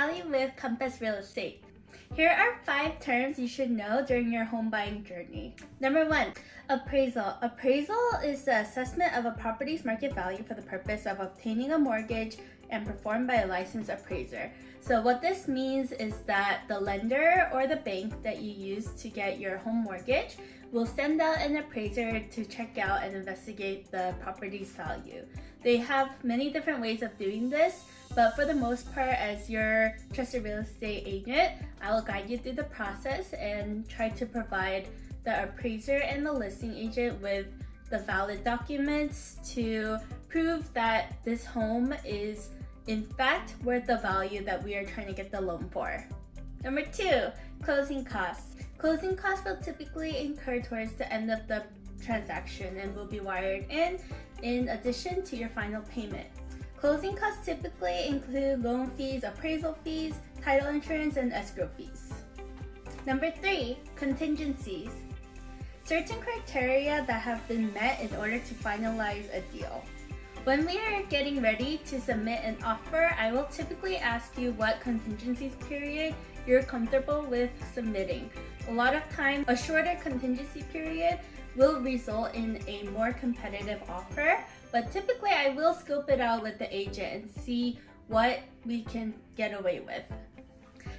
Sally with Compass Real Estate. Here are 5 terms you should know during your home buying journey. Number 1, appraisal. Appraisal is the assessment of a property's market value for the purpose of obtaining a mortgage and performed by a licensed appraiser. So what this means is that the lender or the bank that you use to get your home mortgage will send out an appraiser to check out and investigate the property's value. They have many different ways of doing this, but for the most part, as your trusted real estate agent, I will guide you through the process and try to provide the appraiser and the listing agent with the valid documents to prove that this home is in fact worth the value that we are trying to get the loan for. Number 2, closing costs. Closing costs will typically incur towards the end of the transaction and will be wired in addition to your final payment. Closing costs typically include loan fees, appraisal fees, title insurance, and escrow fees. Number 3, contingencies. Certain criteria that have been met in order to finalize a deal. When we are getting ready to submit an offer, I will typically ask you what contingencies period you're comfortable with submitting. A lot of times, a shorter contingency period will result in a more competitive offer, but typically I will scope it out with the agent and see what we can get away with.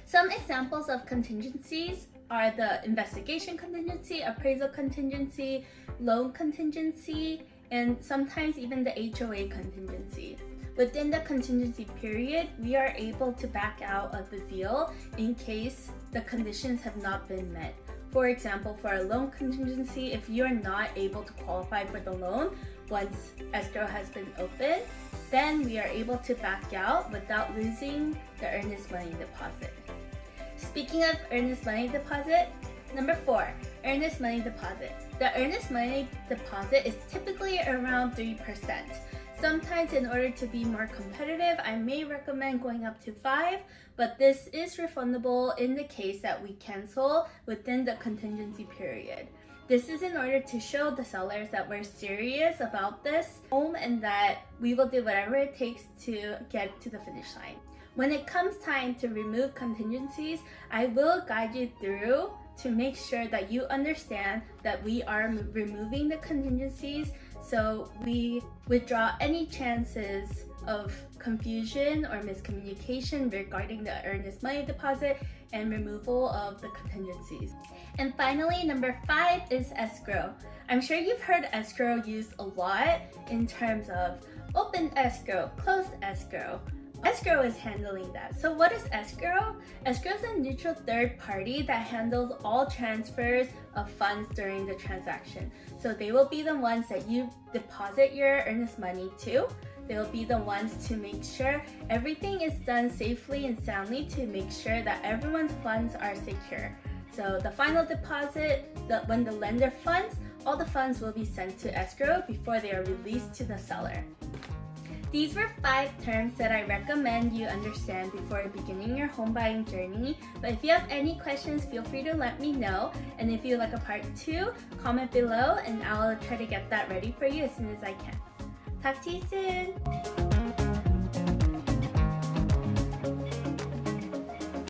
Some examples of contingencies are the investigation contingency, appraisal contingency, loan contingency, and sometimes even the HOA contingency. Within the contingency period, we are able to back out of the deal in case the conditions have not been met. For example, for a loan contingency, if you're not able to qualify for the loan once escrow has been opened, then we are able to back out without losing the earnest money deposit. Speaking of earnest money deposit, number 4, earnest money deposit. The earnest money deposit is typically around 3%. Sometimes in order to be more competitive, I may recommend going up to 5%, but this is refundable in the case that we cancel within the contingency period. This is in order to show the sellers that we're serious about this home and that we will do whatever it takes to get to the finish line. When it comes time to remove contingencies, I will guide you through to make sure that you understand that we are removing the contingencies, so we withdraw any chances of confusion or miscommunication regarding the earnest money deposit and removal of the contingencies. And finally, number 5 is escrow. I'm sure you've heard escrow used a lot in terms of open escrow, closed escrow. Escrow is handling that. So what is escrow? Escrow is a neutral third party that handles all transfers of funds during the transaction. So they will be the ones that you deposit your earnest money to. They will be the ones to make sure everything is done safely and soundly to make sure that everyone's funds are secure. So the final deposit, when the lender funds, all the funds will be sent to escrow before they are released to the seller. These were 5 terms that I recommend you understand before beginning your home buying journey. But if you have any questions, feel free to let me know. And if you'd like a part 2, comment below and I'll try to get that ready for you as soon as I can. Talk to you soon!